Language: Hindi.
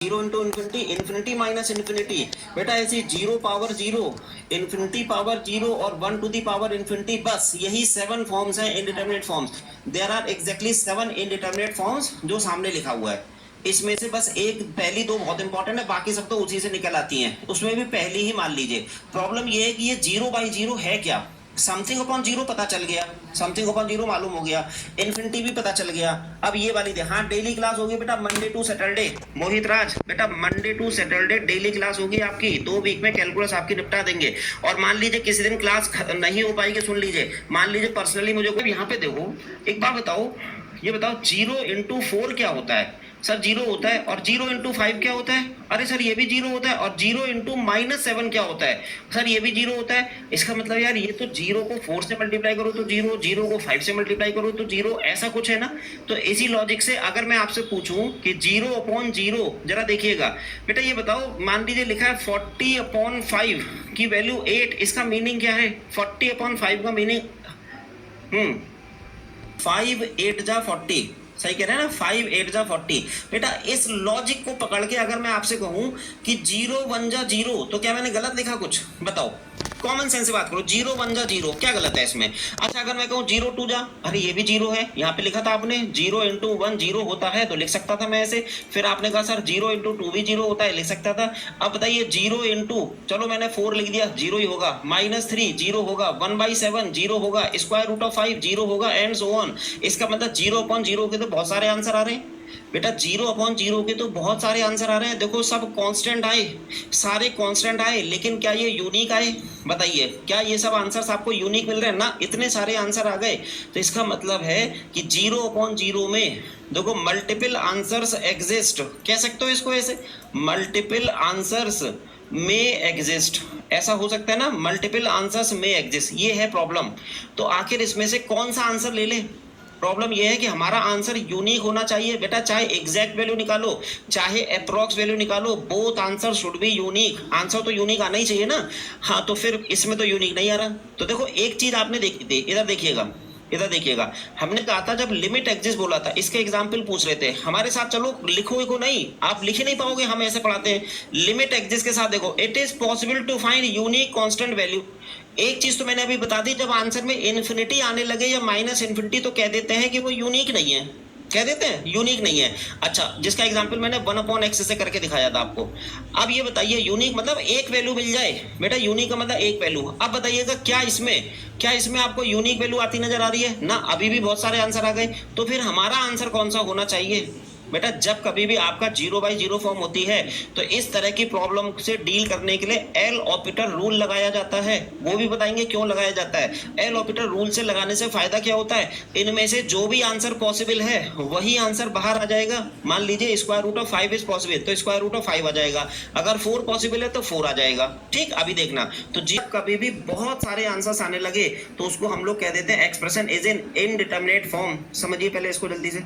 Zero into infinity, infinity minus infinity, बेटा ऐसे zero power zero, infinity power zero और one to the power infinity, बस यही 7 फॉर्म्स हैं indeterminate forms. There are exactly 7 indeterminate forms जो सामने लिखा हुआ है। इसमें से बस एक पहली दो बहुत इंपॉर्टेंट है, बाकी सब तो उसी से निकल आती हैं। उसमें भी पहली ही मान लीजिए। प्रॉब्लम ये है कि ये जीरो बाई जीरो है क्या। समथिंग अपॉन जीरो पता चल गया, समथिंग अपॉन जीरो मालूम हो गया, इन्फिनिटी भी पता चल गया। अब ये वाली दे, हाँ डेली क्लास होगी बेटा Monday to Saturday. Mohit Raj बेटा Monday to Saturday daily class होगी आपकी, 2 वीक में कैलकुलस आपकी निपटा देंगे। और मान लीजिए किसी दिन क्लास नहीं हो पाएगी, सुन लीजिए, मान लीजिए पर्सनली मुझे यहाँ पे देखो, एक बात बताओ, ये बताओ 0 इंटू 4 क्या होता है। सर 0 होता है। और 0 इंटू 5 क्या होता है। अरे सर ये भी 0 होता है। और 0 इंटू -7 क्या होता है। सर ये भी 0 होता है। इसका मतलब यार ये तो 0 को 4 से मल्टीप्लाई करो तो 0, 0 को 5 से मल्टीप्लाई करो तो 0, ऐसा कुछ है ना। तो इसी लॉजिक से अगर मैं आपसे पूछूं कि 0 अपॉन 0, जरा देखिएगा बेटा, ये बताओ, मान लीजिए लिखा है 40 अपॉन 5 की वैल्यू 8, इसका मीनिंग क्या है। 40 अपॉन 5 का मीनिंग 5 8 जा 40, सही कह रहे हैं ना, 5 8 जा 40। बेटा इस लॉजिक को पकड़ के अगर मैं आपसे कहूं कि 0 1 जा 0, तो क्या मैंने गलत लिखा कुछ, बताओ। कॉमन सेंस से बात करो, 0 1 जा 0, क्या गलत है इसमें। अच्छा अगर मैं कहूं 0 2 जा, अरे ये भी 0 है, यहाँ पे लिखा था आपने 0 इंटू 1 0 होता है, तो लिख सकता था मैं ऐसे। फिर आपने कहा सर 0 इंटू 2 भी 0 होता है, लिख सकता था। अब बताइए 0 इंटू, चलो मैंने 4 लिख दिया, 0 ही होगा, -3 0 होगा, 1/7 0 होगा, स्क्वायर रूट ऑफ 5 0 होगा, एंड सो ऑन। इसका मतलब 0 अपॉन 0 के तो बहुत सारे आंसर आ रहे हैं बेटा, 0 अपॉन 0 के तो बहुत सारे आंसर आ रहे हैं। देखो सब कांस्टेंट आए, सारे कांस्टेंट आए, लेकिन क्या ये यूनिक आए, बताइए। क्या ये सब आंसर्स आपको यूनिक मिल रहे हैं ना, इतने सारे आंसर आ गए। तो इसका मतलब है कि 0 अपॉन 0 में देखो मल्टीपल आंसर्स एग्जिस्ट, कह सकते हो इसको ऐसे, मल्टीपल आंसर्स में एग्जिस्ट, ऐसा हो सकता है ना, मल्टीपल आंसर्स में एग्जिस्ट, ये है प्रॉब्लम। तो आखिर इसमें से कौन सा आंसर ले लें। प्रॉब्लम यह है कि हमारा आंसर यूनिक होना चाहिए बेटा, चाहे एग्जैक्ट वैल्यू निकालो चाहे अप्रॉक्स वैल्यू निकालो, both answer should be unique. Answer तो यूनिक आना ही चाहिए ना। हाँ तो फिर इसमें तो यूनिक नहीं आ रहा। तो देखो एक चीज आपने देखी थी, इधर देखिएगा, इधर देखिएगा, हमने कहा था जब लिमिट एग्जिस्ट बोला था, इसके एग्जाम्पल पूछ रहे थे हमारे साथ, चलो लिखो को नहीं, आप लिख ही नहीं पाओगे, हम ऐसे पढ़ाते हैं। लिमिट एग्जिस्ट के साथ देखो, it is possible to find unique constant value. एक चीज तो मैंने अभी बता दी, जब आंसर में इन्फिनिटी आने लगे या -इन्फिनिटी तो कह देते हैं कि वो यूनिक नहीं है, कह देते हैं यूनिक नहीं है। अच्छा जिसका एग्जांपल मैंने 1/x से करके दिखाया था आपको। अब ये बताइए यूनिक मतलब एक वैल्यू मिल जाए बेटा, यूनिक का मतलब एक वैल्यू। अब बताइएगा क्या इसमें आपको यूनिक वैल्यू आती नजर आ रही है ना, अभी भी बहुत सारे आंसर आ गए। तो फिर हमारा आंसर कौन सा होना चाहिए बेटा, जब कभी भी आपका 0/0 फॉर्म होती है तो इस तरह की प्रॉब्लम से डील करने के लिए एल ऑपिटर रूल लगाया जाता है। वो भी बताएंगे क्यों लगाया जाता है। एल ऑपिटर रूल से लगाने से फायदा क्या होता है, इनमें से जो भी आंसर पॉसिबल है वही आंसर बाहर आ जाएगा। मान लीजिए square root of 5 is possible, तो स्क्वायर रूट ऑफ 5 आ जाएगा। अगर 4 पॉसिबल है तो 4 आ जाएगा। ठीक, अभी देखना, तो जब कभी भी बहुत सारे आंसर्स आने लगे तो उसको हम लोग कह देते हैं expression is in indeterminate form. समझिए पहले इसको जल्दी से।